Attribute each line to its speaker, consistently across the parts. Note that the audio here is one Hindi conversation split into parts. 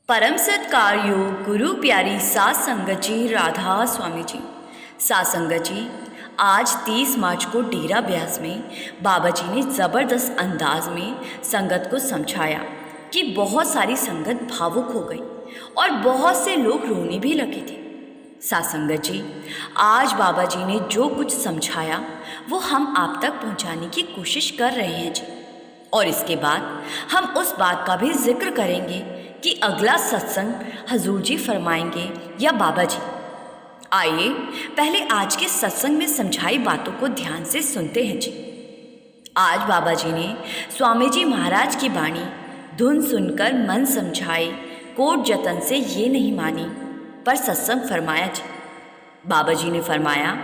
Speaker 1: परम सत्कार योग गुरु प्यारी सात संगत जी राधा स्वामी जी। सात संगत जी, आज 30 मार्च को डेरा ब्यास में बाबा जी ने ज़बरदस्त अंदाज में संगत को समझाया कि बहुत सारी संगत भावुक हो गई और बहुत से लोग रोने भी लगे थे। सात संगत जी, आज बाबा जी ने जो कुछ समझाया वो हम आप तक पहुंचाने की कोशिश कर रहे हैं जी। और इसके बाद हम उस बात का भी जिक्र करेंगे कि अगला सत्संग हजूर जी फरमाएंगे या बाबा जी। आइए पहले आज के सत्संग में समझाई बातों को ध्यान से सुनते हैं जी। आज बाबा जी ने स्वामी जी महाराज की बाणी धुन सुनकर मन समझाए, कोट जतन से ये नहीं मानी पर सत्संग फरमाया जी। बाबा जी ने फरमाया,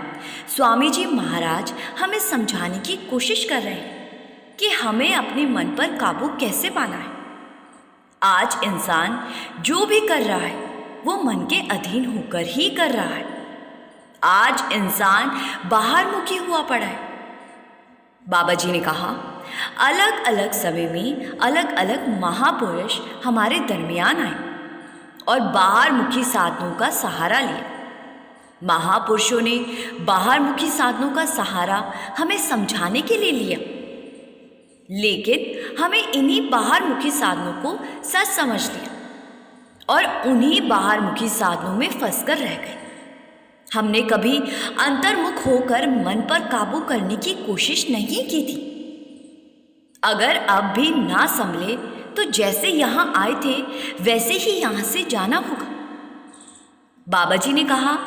Speaker 1: स्वामी जी महाराज हमें समझाने की कोशिश कर रहे हैं कि हमें अपने मन पर काबू कैसे पाना है। आज इंसान जो भी कर रहा है वो मन के अधीन होकर ही कर रहा है। आज इंसान बाहर मुखी हुआ पड़ा है। बाबा जी ने कहा, अलग अलग समय में अलग अलग महापुरुष हमारे दरमियान आए और बाहर मुखी साधनों का सहारा लिया। महापुरुषों ने बाहर मुखी साधनों का सहारा हमें समझाने के लिए लिया, लेकिन हमें इन्हीं बाहर मुखी साधनों को सच समझ लिया और उन्हीं बाहर मुखी साधनों में फंसकर रह गए। हमने कभी अंतर्मुख होकर मन पर काबू करने की कोशिश नहीं की थी। अगर अब भी ना संभले तो जैसे यहाँ आए थे वैसे ही यहाँ से जाना होगा। बाबा जी ने कहा,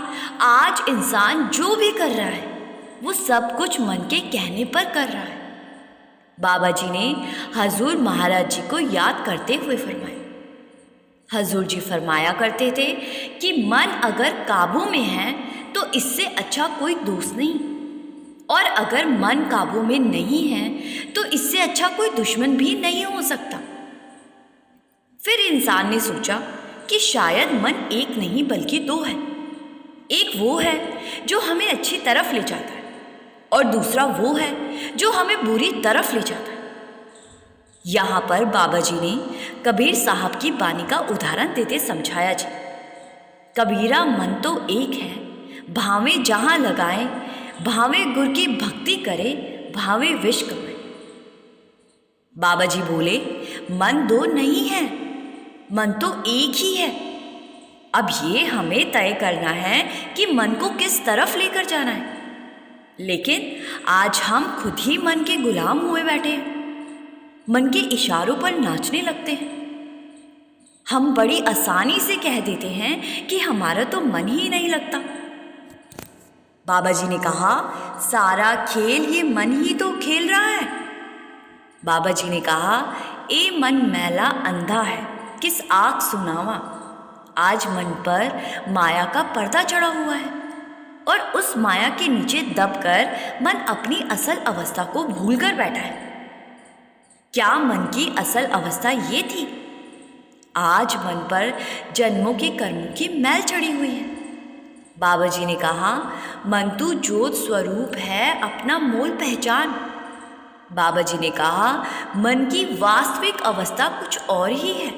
Speaker 1: आज इंसान जो भी कर रहा है वो सब कुछ मन के कहने पर कर रहा है। बाबा जी ने हजूर महाराज जी को याद करते हुए फरमाया। हजूर जी फरमाया करते थे कि मन अगर काबू में है तो इससे अच्छा कोई दोस्त नहीं, और अगर मन काबू में नहीं है तो इससे अच्छा कोई दुश्मन भी नहीं हो सकता। फिर इंसान ने सोचा कि शायद मन एक नहीं बल्कि दो है। एक वो है जो हमें अच्छी तरफ ले जाता है और दूसरा वो है जो हमें बुरी तरफ ले जाता है। यहाँ पर बाबा जी ने कबीर साहब की बानी का उदाहरण देते समझाया जी। कबीरा मन तो एक है, भावे जहाँ लगाए, भावे गुर की भक्ति करे, भावे विष कमाए। बाबा जी बोले, मन दो नहीं है, मन तो एक ही है। अब ये हमें तय करना है कि मन को किस तरफ लेकर जाना है। लेकिन आज हम खुद ही मन के गुलाम हुए बैठे हैं, मन के इशारों पर नाचने लगते हैं। हम बड़ी आसानी से कह देते हैं कि हमारा तो मन ही नहीं लगता। बाबा जी ने कहा, सारा खेल ये मन ही तो खेल रहा है। बाबा जी ने कहा, ए मन मैला अंधा है, किस आँख सुनावा। आज मन पर माया का पर्दा चढ़ा हुआ है और उस माया के नीचे दबकर मन अपनी असल अवस्था को भूलकर बैठा है। क्या मन की असल अवस्था ये थी? आज मन पर जन्मों के कर्मों की मैल चढ़ी हुई है। बाबा जी ने कहा, मन तू ज्योत स्वरूप है, अपना मोल पहचान। बाबा जी ने कहा, मन की वास्तविक अवस्था कुछ और ही है,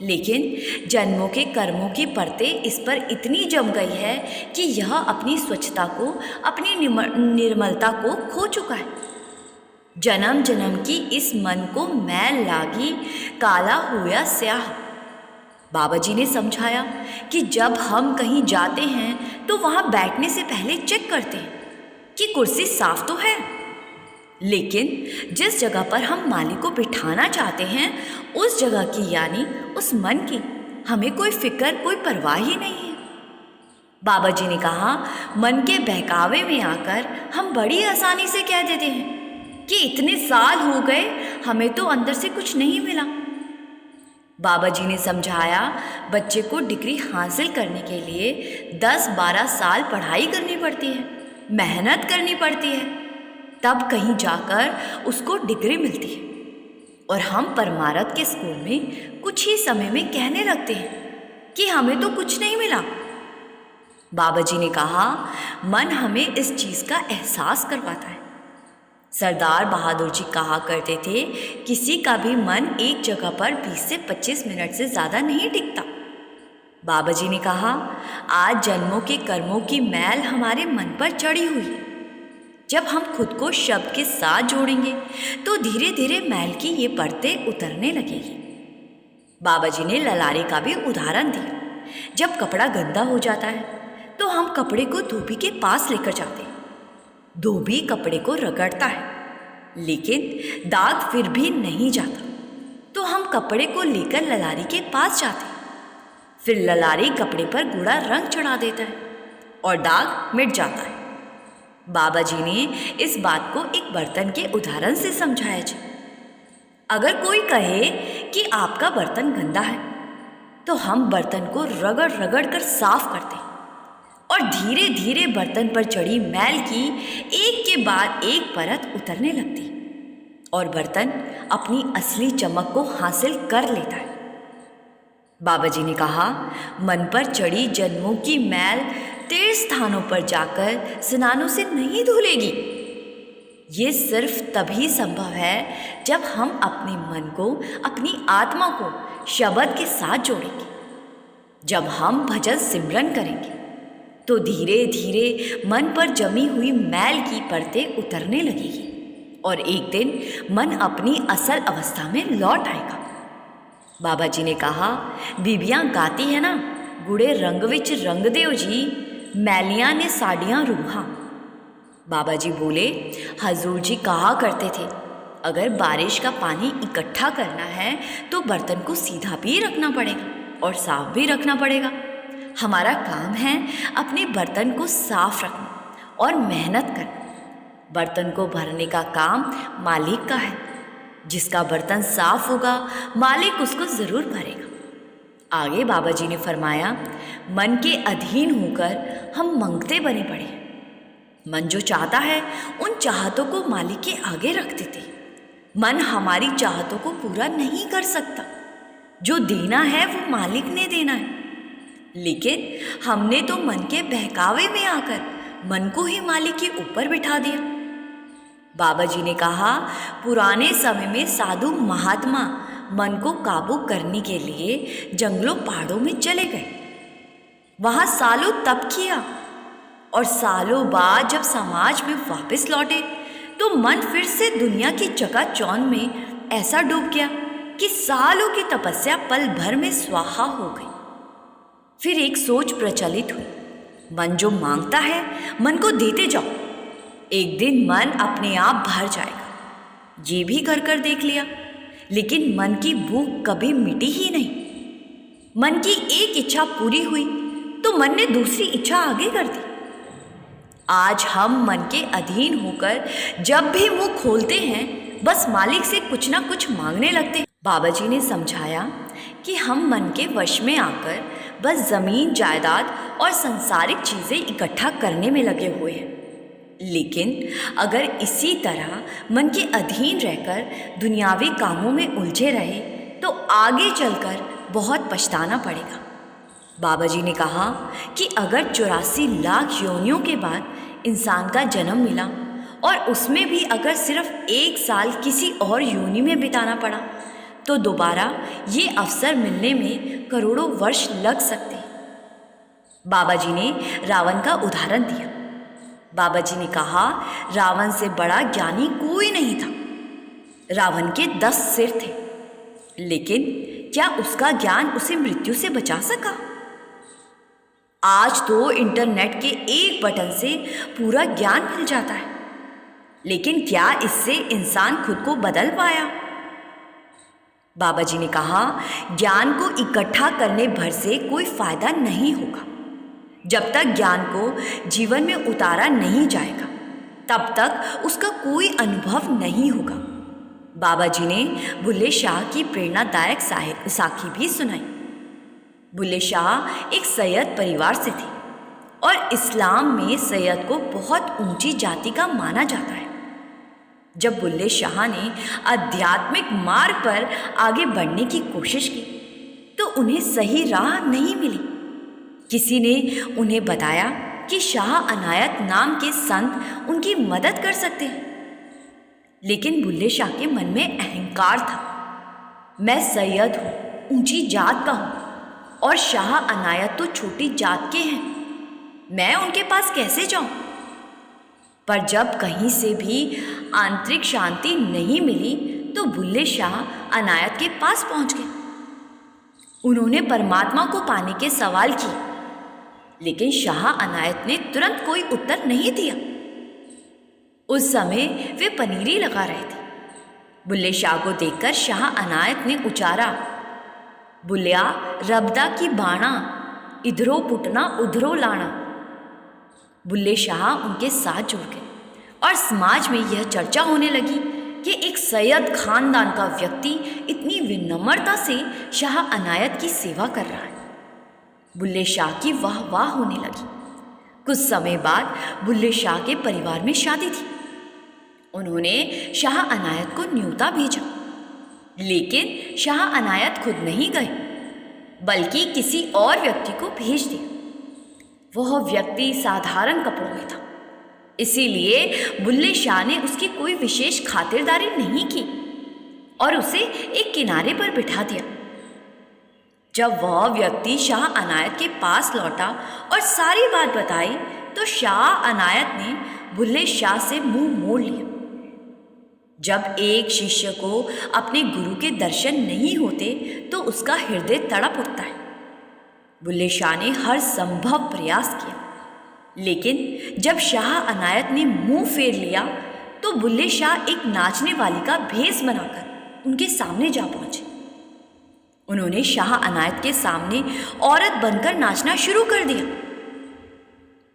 Speaker 1: लेकिन जन्मों के कर्मों की परतें इस पर इतनी जम गई है कि यह अपनी स्वच्छता को, अपनी निर्मलता को खो चुका है। जन्म जन्म की इस मन को मैल लागी, काला हुआ स्याह। बाबा जी ने समझाया कि जब हम कहीं जाते हैं तो वहाँ बैठने से पहले चेक करते हैं कि कुर्सी साफ तो है, लेकिन जिस जगह पर हम मालिक को बिठाना चाहते हैं उस जगह की, यानी उस मन की, हमें कोई फिक्र, कोई परवाह ही नहीं है। बाबा जी ने कहा, मन के बहकावे में आकर हम बड़ी आसानी से कह देते हैं कि इतने साल हो गए हमें तो अंदर से कुछ नहीं मिला। बाबा जी ने समझाया, बच्चे को डिग्री हासिल करने के लिए 10-12 साल पढ़ाई करनी पड़ती है, मेहनत करनी पड़ती है, तब कहीं जाकर उसको डिग्री मिलती है। और हम परमारथ के स्कूल में कुछ ही समय में कहने लगते हैं कि हमें तो कुछ नहीं मिला। बाबा जी ने कहा, मन हमें इस चीज़ का एहसास करवाता है। सरदार बहादुर जी कहा करते थे, किसी का भी मन एक जगह पर 20 से 25 मिनट से ज़्यादा नहीं टिकता। बाबा जी ने कहा, आज जन्मों के कर्मों की मैल हमारे मन पर चढ़ी हुई है। जब हम खुद को शब्द के साथ जोड़ेंगे तो धीरे धीरे मैल की ये परतें उतरने लगेगी। बाबा जी ने ललारी का भी उदाहरण दिया। जब कपड़ा गंदा हो जाता है तो हम कपड़े को धोबी के पास लेकर जाते हैं। धोबी कपड़े को रगड़ता है, लेकिन दाग फिर भी नहीं जाता, तो हम कपड़े को लेकर ललारी के पास जाते हैं। फिर ललारी कपड़े पर गूढ़ा रंग चढ़ा देता है और दाग मिट जाता है। बाबा जी ने इस बात को एक बर्तन के उदाहरण से समझाया जी। अगर कोई कहे कि आपका बर्तन गंदा है, तो हम बर्तन को रगड़ रगड़ कर साफ करते हैं और धीरे धीरे बर्तन पर चढ़ी मैल की एक के बाद एक परत उतरने लगती और बर्तन अपनी असली चमक को हासिल कर लेता है। बाबा जी ने कहा, मन पर चढ़ी जन्मों की मैल तीर्थ स्थानों पर जाकर स्नानों से नहीं धुलेगी। ये सिर्फ तभी संभव है जब हम अपने मन को, अपनी आत्मा को शब्द के साथ जोड़ेंगे। जब हम भजन सिमरन करेंगे तो धीरे धीरे मन पर जमी हुई मैल की परतें उतरने लगेगी और एक दिन मन अपनी असल अवस्था में लौट आएगा। बाबा जी ने कहा, बीबियां गाती है ना, गुड़े रंग विच रंग देओ जी, मैलियां ने साड़ियां रूहां। बाबा जी बोले, हजूर जी कहा करते थे, अगर बारिश का पानी इकट्ठा करना है तो बर्तन को सीधा भी रखना पड़ेगा और साफ भी रखना पड़ेगा। हमारा काम है अपने बर्तन को साफ रखना और मेहनत करना। बर्तन को भरने का काम मालिक का है। जिसका बर्तन साफ होगा, मालिक उसको ज़रूर भरेगा। आगे बाबा जी ने फरमाया, मन के अधीन होकर हम मंगते बने पड़े। मन जो चाहता है उन चाहतों को मालिक के आगे रख देते। मन हमारी चाहतों को पूरा नहीं कर सकता। जो देना है वो मालिक ने देना है, लेकिन हमने तो मन के बहकावे में आकर मन को ही मालिक के ऊपर बिठा दिया। बाबा जी ने कहा, पुराने समय में साधु महात्मा मन को काबू करने के लिए जंगलों पहाड़ों में चले गए। वहाँ सालों तप किया और सालों बाद जब समाज में वापस लौटे तो मन फिर से दुनिया की चकाचौंध में ऐसा डूब गया कि सालों की तपस्या पल भर में स्वाहा हो गई। फिर एक सोच प्रचलित हुई, मन जो मांगता है मन को देते जाओ, एक दिन मन अपने आप भर जाएगा। ये भी कर देख लिया, लेकिन मन की भूख कभी मिटी ही नहीं। मन की एक इच्छा पूरी हुई तो मन ने दूसरी इच्छा आगे कर दी। आज हम मन के अधीन होकर जब भी मुंह खोलते हैं बस मालिक से कुछ ना कुछ मांगने लगते हैं। बाबा जी ने समझाया कि हम मन के वश में आकर बस ज़मीन, जायदाद और सांसारिक चीज़ें इकट्ठा करने में लगे हुए हैं। लेकिन अगर इसी तरह मन के अधीन रहकर दुनियावी कामों में उलझे रहे तो आगे चलकर बहुत पछताना पड़ेगा। बाबा जी ने कहा कि अगर 84 लाख योनियों के बाद इंसान का जन्म मिला और उसमें भी अगर सिर्फ 1 साल किसी और योनि में बिताना पड़ा तो दोबारा ये अवसर मिलने में करोड़ों वर्ष लग सकते। बाबा जी ने रावण का उदाहरण दिया। बाबा जी ने कहा, रावण से बड़ा ज्ञानी कोई नहीं था। रावण के 10 सिर थे, लेकिन क्या उसका ज्ञान उसे मृत्यु से बचा सका? आज तो इंटरनेट के एक बटन से पूरा ज्ञान मिल जाता है, लेकिन क्या इससे इंसान खुद को बदल पाया? बाबा जी ने कहा, ज्ञान को इकट्ठा करने भर से कोई फायदा नहीं होगा। जब तक ज्ञान को जीवन में उतारा नहीं जाएगा तब तक उसका कोई अनुभव नहीं होगा। बाबा जी ने बुल्ले शाह की प्रेरणादायक साखी भी सुनाई। बुल्ले शाह एक सैयद परिवार से थे और इस्लाम में सैयद को बहुत ऊंची जाति का माना जाता है। जब बुल्ले शाह ने आध्यात्मिक मार्ग पर आगे बढ़ने की कोशिश की तो उन्हें सही राह नहीं मिली। किसी ने उन्हें बताया कि शाह अनायत नाम के संत उनकी मदद कर सकते हैं। लेकिन बुल्ले शाह के मन में अहंकार था। मैं सैयद हूँ, ऊंची जात का हूँ, और शाह अनायत तो छोटी जात के हैं, मैं उनके पास कैसे जाऊं? पर जब कहीं से भी आंतरिक शांति नहीं मिली तो बुल्ले शाह अनायत के पास पहुंच गए। उन्होंने परमात्मा को पाने के सवाल किए, लेकिन शाह अनायत ने तुरंत कोई उत्तर नहीं दिया। उस समय वे पनीरी लगा रहे थे। बुल्ले शाह को देखकर शाह अनायत ने उचारा, बुल्लिया रबदा की बाणा, इधरो पुटना उधरो लाना। बुल्ले शाह उनके साथ जुड़ गए और समाज में यह चर्चा होने लगी कि एक सैयद खानदान का व्यक्ति इतनी विनम्रता से शाह अनायत की सेवा कर रहा है। बुल्ले शाह की वाह वाह होने लगी। कुछ समय बाद बुल्ले शाह के परिवार में शादी थी। उन्होंने शाह अनायत को न्योता भेजा, लेकिन शाह अनायत खुद नहीं गए, बल्कि किसी और व्यक्ति को भेज दिया। वह व्यक्ति साधारण कपड़ों में था, इसीलिए बुल्ले शाह ने उसकी कोई विशेष खातिरदारी नहीं की और उसे एक किनारे पर बिठा दिया। जब वह व्यक्ति शाह अनायत के पास लौटा और सारी बात बताई तो शाह अनायत ने बुल्ले शाह से मुंह मोड़ लिया। जब एक शिष्य को अपने गुरु के दर्शन नहीं होते तो उसका हृदय तड़प उठता है। बुल्ले शाह ने हर संभव प्रयास किया, लेकिन जब शाह अनायत ने मुंह फेर लिया तो बुल्ले शाह एक नाचने वाली का भेष बनाकर उनके सामने जा पहुंचे। उन्होंने शाह अनायत के सामने औरत बनकर नाचना शुरू कर दिया।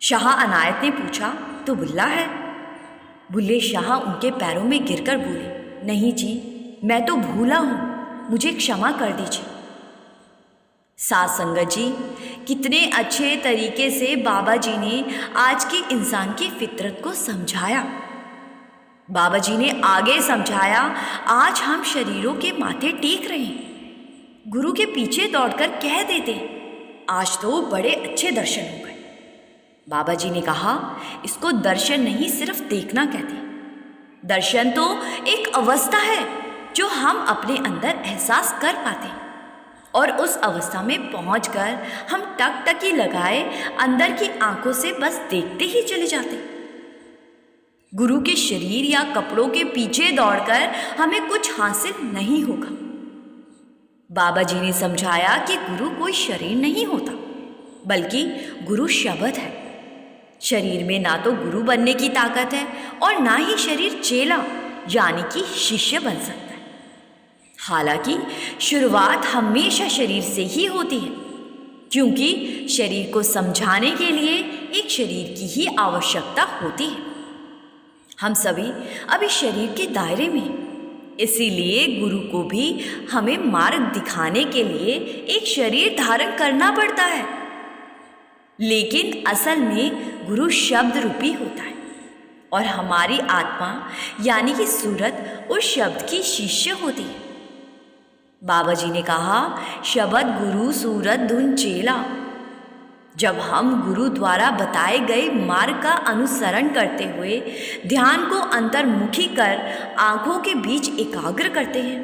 Speaker 1: शाह अनायत ने पूछा, तो बुल्ला है? बुल्ले शाह उनके पैरों में गिरकर बोले, नहीं जी, मैं तो भूला हूं, मुझे क्षमा कर दीजिए। साध संगत जी, कितने अच्छे तरीके से बाबा जी ने आज के इंसान की फितरत को समझाया। बाबा जी ने आगे समझाया, आज हम शरीरों के माथे टेक रहे हैं, गुरु के पीछे दौड़कर कह देते, आज तो बड़े अच्छे दर्शन हो गए। बाबा जी ने कहा, इसको दर्शन नहीं सिर्फ देखना कहते। दर्शन तो एक अवस्था है जो हम अपने अंदर एहसास कर पाते हैं, और उस अवस्था में पहुंचकर हम टकटकी लगाए अंदर की आंखों से बस देखते ही चले जाते। गुरु के शरीर या कपड़ों के पीछे दौड़कर हमें कुछ हासिल नहीं होगा। बाबा जी ने समझाया कि गुरु कोई शरीर नहीं होता, बल्कि गुरु शब्द है। शरीर में ना तो गुरु बनने की ताकत है और ना ही शरीर चेला यानी कि शिष्य बन सकता है। हालांकि शुरुआत हमेशा शरीर से ही होती है, क्योंकि शरीर को समझाने के लिए एक शरीर की ही आवश्यकता होती है। हम सभी अभी शरीर के दायरे में हैं, इसीलिए गुरु को भी हमें मार्ग दिखाने के लिए एक शरीर धारण करना पड़ता है। लेकिन असल में गुरु शब्द रूपी होता है और हमारी आत्मा यानी कि सूरत उस शब्द की शिष्य होती है। बाबा जी ने कहा, शब्द गुरु सूरत धुन चेला। जब हम गुरु द्वारा बताए गए मार्ग का अनुसरण करते हुए ध्यान को अंतर्मुखी कर आंखों के बीच एकाग्र करते हैं,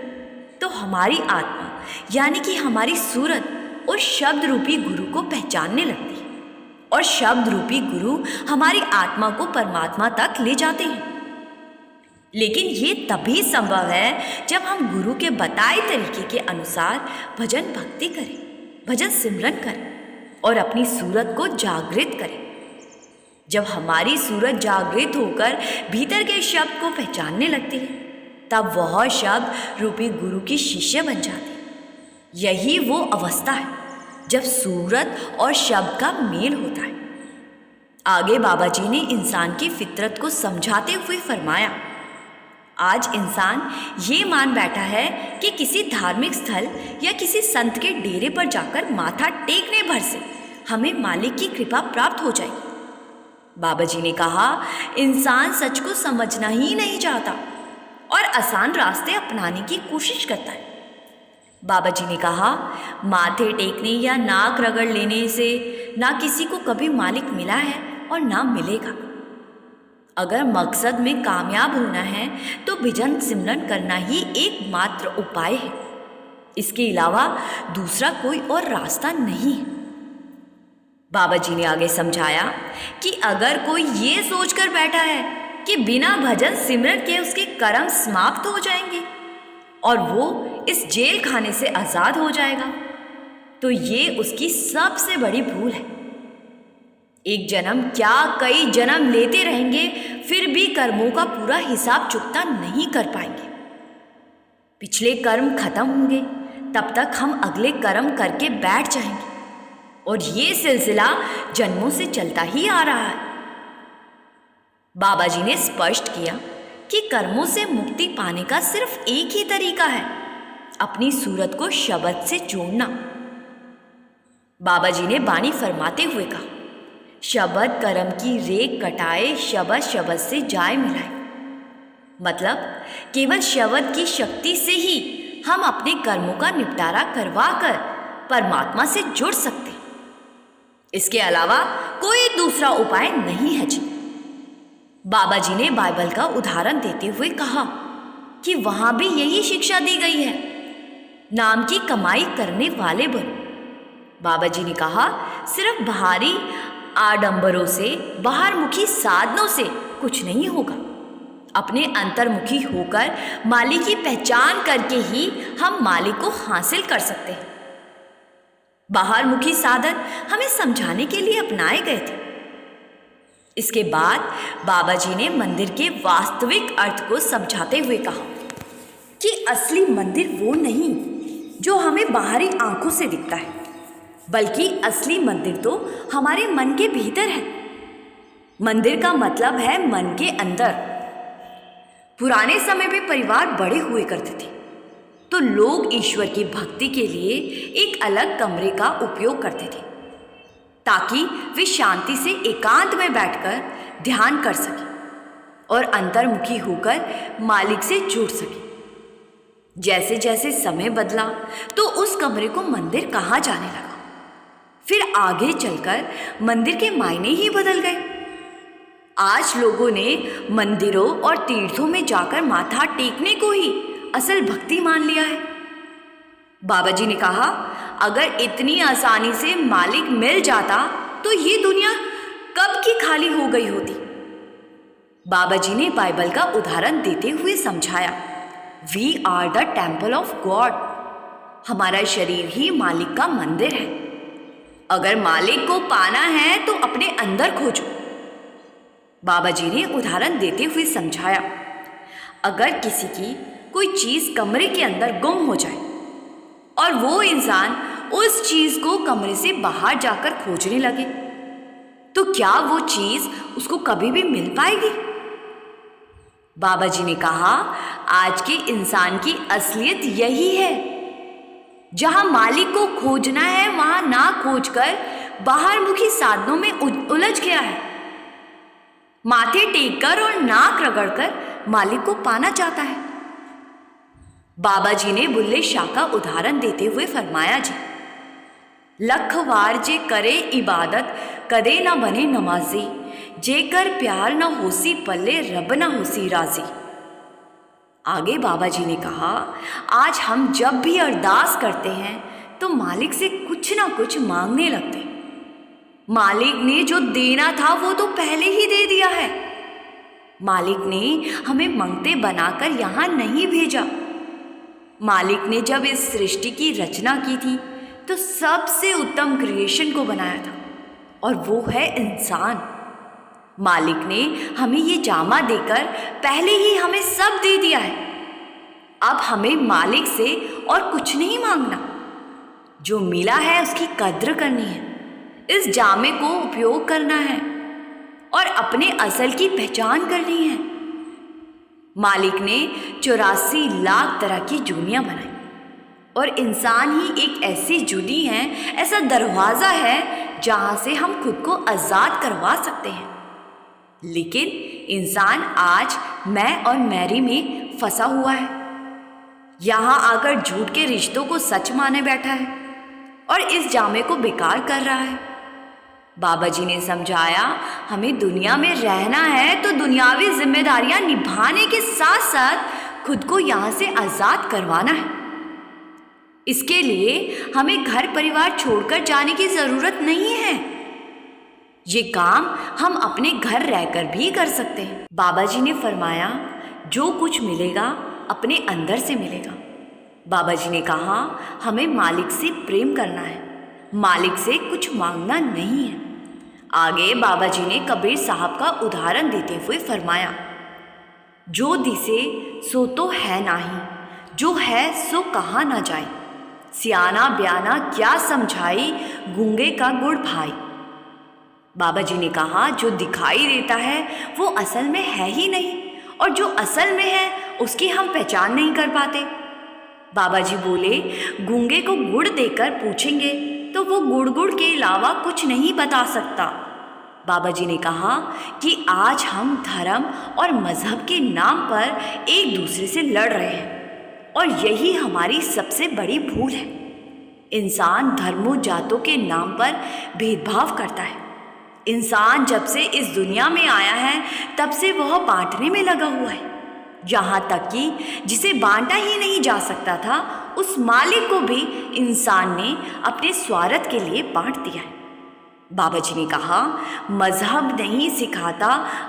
Speaker 1: तो हमारी आत्मा यानी कि हमारी सूरत उस शब्द रूपी गुरु को पहचानने लगती है और शब्द रूपी गुरु हमारी आत्मा को परमात्मा तक ले जाते हैं। लेकिन ये तभी संभव है जब हम गुरु के बताए तरीके के अनुसार भजन भक्ति करें, भजन सिमरन करें और अपनी सूरत को जागृत करें। जब हमारी सूरत जागृत होकर भीतर के शब्द को पहचानने लगती है, तब वह शब्द रूपी गुरु की शिष्य बन जाती है। यही वो अवस्था है जब सूरत और शब्द का मेल होता है। आगे बाबा जी ने इंसान की फितरत को समझाते हुए फरमाया, आज इंसान ये मान बैठा है कि किसी धार्मिक स्थल या किसी संत के डेरे पर जाकर माथा टेकने भर से हमें मालिक की कृपा प्राप्त हो जाएगी। बाबा जी ने कहा, इंसान सच को समझना ही नहीं चाहता और आसान रास्ते अपनाने की कोशिश करता है। बाबा जी ने कहा, माथे टेकने या नाक रगड़ लेने से ना किसी को कभी मालिक मिला है और ना मिलेगा। अगर मकसद में कामयाब होना है तो भजन सिमरन करना ही एकमात्र उपाय है। इसके अलावा दूसरा कोई और रास्ता नहीं है। बाबा जी ने आगे समझाया कि अगर कोई ये सोचकर बैठा है कि बिना भजन सिमरन के उसके कर्म समाप्त हो जाएंगे और वो इस जेल खाने से आज़ाद हो जाएगा, तो ये उसकी सबसे बड़ी भूल है। एक जन्म क्या कई जन्म लेते रहेंगे, फिर भी कर्मों का पूरा हिसाब चुकता नहीं कर पाएंगे। पिछले कर्म खत्म होंगे तब तक हम अगले कर्म करके बैठ जाएंगे और ये सिलसिला जन्मों से चलता ही आ रहा है। बाबा जी ने स्पष्ट किया कि कर्मों से मुक्ति पाने का सिर्फ एक ही तरीका है, अपनी सूरत को शब्द से जोड़ना। बाबा जी ने बाणी फरमाते हुए कहा, शब्द कर्म की रेख कटाए, शब्द शब्द से जाए मिलाए। मतलब केवल शब्द की शक्ति से ही हम अपने कर्मों का निपटारा करवा कर परमात्मा से जुड़ सकते। इसके अलावा कोई दूसरा उपाय नहीं है जी। बाबा जी ने बाइबल का उदाहरण देते हुए कहा कि वहां भी यही शिक्षा दी गई है, नाम की कमाई करने वाले बनो। बाबा जी ने कहा सिर्फ बाहरी आडंबरों से, बाहरमुखी साधनों से कुछ नहीं होगा। अपने अंतर्मुखी होकर मालिक की पहचान करके ही हम मालिक को हासिल कर सकते हैं। बाहरमुखी साधन हमें समझाने के लिए अपनाए गए थे। इसके बाद बाबा जी ने मंदिर के वास्तविक अर्थ को समझाते हुए कहा कि असली मंदिर वो नहीं जो हमें बाहरी आंखों से दिखता है, बल्कि असली मंदिर तो हमारे मन के भीतर है। मंदिर का मतलब है मन के अंदर। पुराने समय में परिवार बड़े हुए करते थे तो लोग ईश्वर की भक्ति के लिए एक अलग कमरे का उपयोग करते थे ताकि वे शांति से एकांत में बैठकर ध्यान कर सके और अंतर्मुखी होकर मालिक से जुड़ सके। जैसे जैसे समय बदला तो उस कमरे को मंदिर कहा जाने लगा। फिर आगे चलकर मंदिर के मायने ही बदल गए। आज लोगों ने मंदिरों और तीर्थों में जाकर माथा टेकने को ही असल भक्ति मान लिया है। बाबा जी ने कहा अगर इतनी आसानी से मालिक मिल जाता तो ये दुनिया कब की खाली हो गई होती। बाबा जी ने बाइबल का उदाहरण देते हुए समझाया, we are the temple of God. हमारा शरीर ही मालिक का मंदिर है। अगर मालिक को पाना है तो अपने अंदर खोजो। बाबा जी ने उदाहरण देते हुए समझाया, अगर किसी की कोई चीज कमरे के अंदर गुम हो जाए और वो इंसान उस चीज को कमरे से बाहर जाकर खोजने लगे तो क्या वो चीज उसको कभी भी मिल पाएगी? बाबा जी ने कहा आज के इंसान की असलियत यही है। जहां मालिक को खोजना है वहां ना खोजकर बाहरमुखी साधनों में उलझ गया है। माथे टेककर और नाक रगड़कर मालिक को पाना चाहता है। बाबा जी ने बुल्ले शाह का उदाहरण देते हुए फरमाया, जी लख वार जे करे इबादत कदे ना बने नमाजी, जेकर प्यार ना होसी पल्ले रब ना होसी राजी। आगे बाबा जी ने कहा आज हम जब भी अरदास करते हैं तो मालिक से कुछ ना कुछ मांगने लगते हैं। मालिक ने जो देना था वो तो पहले ही दे दिया है। मालिक ने हमें मंगते बनाकर यहाँ नहीं भेजा। मालिक ने जब इस सृष्टि की रचना की थी तो सबसे उत्तम क्रिएशन को बनाया था और वो है इंसान। मालिक ने हमें ये जामा देकर पहले ही हमें सब दे दिया है। अब हमें मालिक से और कुछ नहीं मांगना। जो मिला है उसकी कद्र करनी है, इस जामे को उपयोग करना है और अपने असल की पहचान करनी है। मालिक ने 84 लाख तरह की जूनियाँ बनाई और इंसान ही एक ऐसी जुदी है, ऐसा दरवाज़ा है जहाँ से हम खुद को आज़ाद करवा सकते हैं। लेकिन इंसान आज मैं और मैरी में फंसा हुआ है। यहाँ आकर झूठ के रिश्तों को सच माने बैठा है और इस जामे को बेकार कर रहा है। बाबा जी ने समझाया, हमें दुनिया में रहना है तो दुनियावी जिम्मेदारियां निभाने के साथ साथ खुद को यहाँ से आज़ाद करवाना है। इसके लिए हमें घर परिवार छोड़कर जाने की ज़रूरत नहीं है। ये काम हम अपने घर रहकर भी कर सकते हैं। बाबा जी ने फरमाया, जो कुछ मिलेगा अपने अंदर से मिलेगा। बाबा जी ने कहा, हमें मालिक से प्रेम करना है, मालिक से कुछ मांगना नहीं है। आगे बाबा जी ने कबीर साहब का उदाहरण देते हुए फरमाया, जो दिसे सो तो है नाही, जो है सो कहा ना जाए। सियाना ब्याना क्या समझाई, गूंगे का गुड़ भाई। बाबा जी ने कहा, जो दिखाई देता है वो असल में है ही नहीं, और जो असल में है उसकी हम पहचान नहीं कर पाते। बाबा जी बोले, गूंगे को गुड़ देकर पूछेंगे तो वो गुड़ के अलावा कुछ नहीं बता सकता। बाबा जी ने कहा कि आज हम धर्म और मज़हब के नाम पर एक दूसरे से लड़ रहे हैं, और यही हमारी सबसे बड़ी भूल है। इंसान धर्मों जातों के नाम पर भेदभाव करता है। इंसान जब से इस दुनिया में आया है तब से वह बांटने में लगा हुआ है, यहाँ तक कि जिसे बांटा ही नहीं जा सकता था उस मालिक को भी इंसान ने अपने स्वार्थ के लिए बांट दिया है। बाबा जी ने कहा, मजहब नहीं सिखाता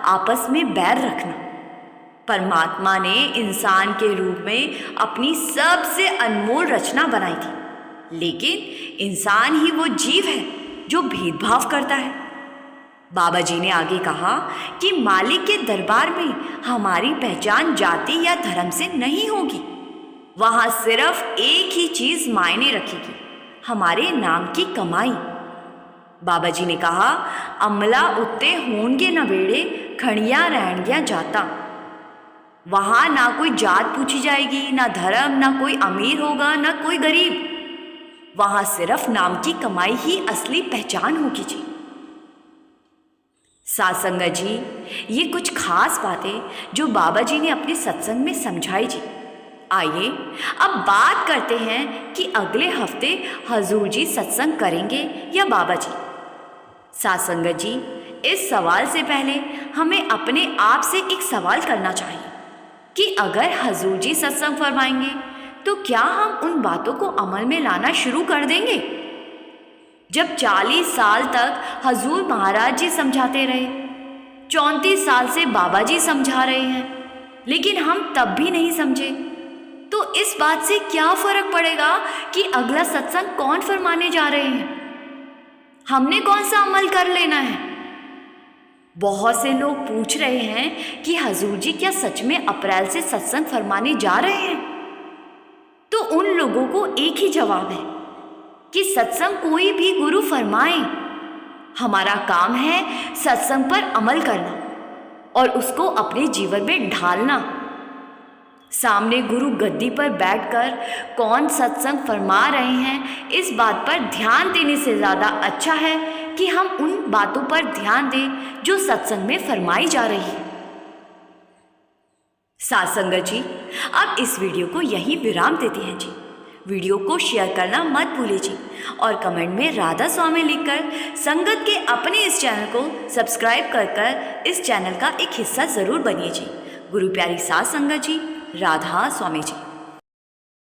Speaker 1: आपस में बैर रखना। परमात्मा ने इंसान के रूप में अपनी सबसे अनमोल रचना बनाई थी, लेकिन इंसान ही वो जीव है जो भेदभाव करता है। बाबा जी ने आगे कहा कि मालिक के दरबार में हमारी पहचान जाति या धर्म से नहीं होगी। वहाँ सिर्फ एक ही चीज़ मायने रखेगी, हमारे नाम की कमाई। बाबा जी ने कहा, अमला उत्ते होंगे न बेड़े, खड़िया रहणगिया जाता। वहाँ ना कोई जात पूछी जाएगी, ना धर्म, ना कोई अमीर होगा, ना कोई गरीब। वहाँ सिर्फ नाम की कमाई ही असली पहचान होगी जी। साथ संगत जी, ये कुछ खास बातें जो बाबा जी ने अपने सत्संग में समझाई जी। आइए अब बात करते हैं कि अगले हफ्ते हजूर जी सत्संग करेंगे या बाबा जी। साथ संगत जी, इस सवाल से पहले हमें अपने आप से एक सवाल करना चाहिए कि अगर हजूर जी सत्संग फरमाएंगे तो क्या हम उन बातों को अमल में लाना शुरू कर देंगे? जब 40 साल तक हजूर महाराज जी समझाते रहे, 34 साल से बाबा जी समझा रहे हैं, लेकिन हम तब भी नहीं समझे, तो इस बात से क्या फर्क पड़ेगा कि अगला सत्संग कौन फरमाने जा रहे हैं? हमने कौन सा अमल कर लेना है? बहुत से लोग पूछ रहे हैं कि हजूर जी क्या सच में अप्रैल से सत्संग फरमाने जा रहे हैं? तो उन लोगों को एक ही जवाब है कि सत्संग कोई भी गुरु फरमाए, हमारा काम है सत्संग पर अमल करना और उसको अपने जीवन में ढालना। सामने गुरु गद्दी पर बैठकर कौन सत्संग फरमा रहे हैं, इस बात पर ध्यान देने से ज़्यादा अच्छा है कि हम उन बातों पर ध्यान दें जो सत्संग में फरमाई जा रही है। साथ संगत जी, अब इस वीडियो को यहीं विराम देते हैं जी। वीडियो को शेयर करना मत भूलिए जी, और कमेंट में राधा स्वामी लिखकर संगत के अपने इस चैनल को सब्सक्राइब कर इस चैनल का एक हिस्सा ज़रूर बनिए जी। गुरु प्यारी साथ संगत जी, राधा स्वामी जी।